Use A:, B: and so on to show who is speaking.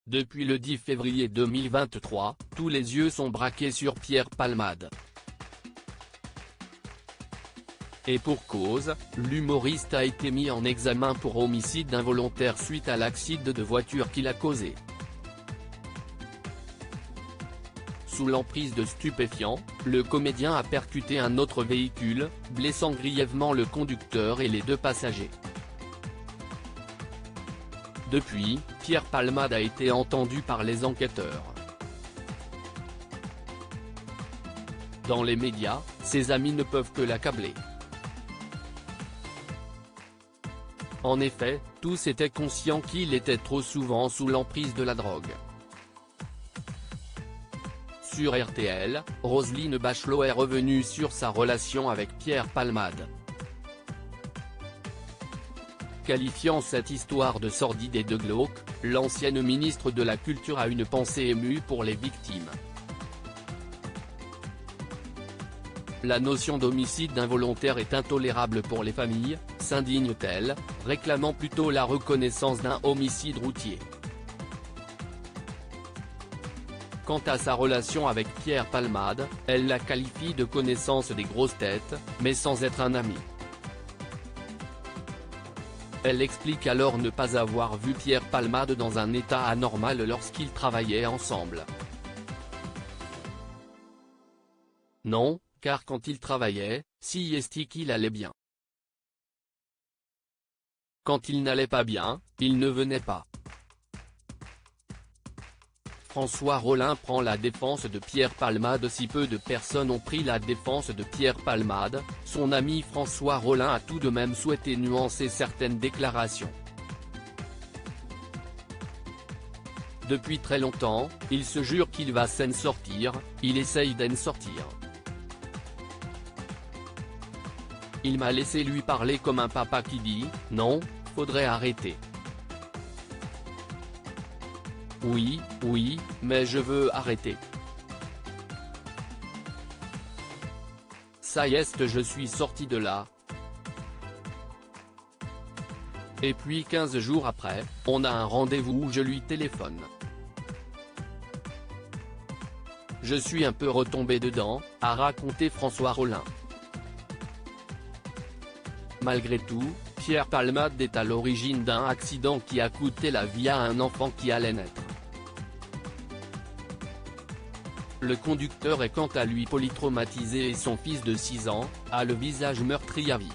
A: Depuis le 10 février 2023, tous les yeux sont braqués sur Pierre Palmade. Et pour cause, l'humoriste a été mis en examen pour homicide involontaire suite à l'accident de voiture qu'il a causé. Sous l'emprise de stupéfiants, le comédien a percuté un autre véhicule, blessant grièvement le conducteur et les deux passagers. Depuis, Pierre Palmade a été entendu par les enquêteurs. Dans les médias, ses amis ne peuvent que l'accabler. En effet, tous étaient conscients qu'il était trop souvent sous l'emprise de la drogue. Sur RTL, Roselyne Bachelot est revenue sur sa relation avec Pierre Palmade. Qualifiant cette histoire de sordide et de glauque, l'ancienne ministre de la Culture a une pensée émue pour les victimes. La notion d'homicide involontaire est intolérable pour les familles, s'indigne-t-elle, réclamant plutôt la reconnaissance d'un homicide routier. Quant à sa relation avec Pierre Palmade, elle la qualifie de connaissance des grosses têtes, mais sans être un ami. Elle explique alors ne pas avoir vu Pierre Palmade dans un état anormal lorsqu'ils travaillaient ensemble. Non, car quand il travaillait, si est qu'il allait bien. Quand il n'allait pas bien, il ne venait pas. François Rollin prend la défense de Pierre Palmade. Si peu de personnes ont pris la défense de Pierre Palmade, son ami François Rollin a tout de même souhaité nuancer certaines déclarations. Depuis très longtemps, il se jure qu'il va s'en sortir, il essaye d'en sortir. Il m'a laissé lui parler comme un papa qui dit « Non, faudrait arrêter. Oui, mais je veux arrêter. Ça y est, je suis sorti de là. » Et puis 15 jours après, on a un rendez-vous où je lui téléphone. Je suis un peu retombé dedans, a raconté François Rollin. Malgré tout, Pierre Palmade est à l'origine d'un accident qui a coûté la vie à un enfant qui allait naître. Le conducteur est quant à lui polytraumatisé et son fils de 6 ans, a le visage meurtri à vie.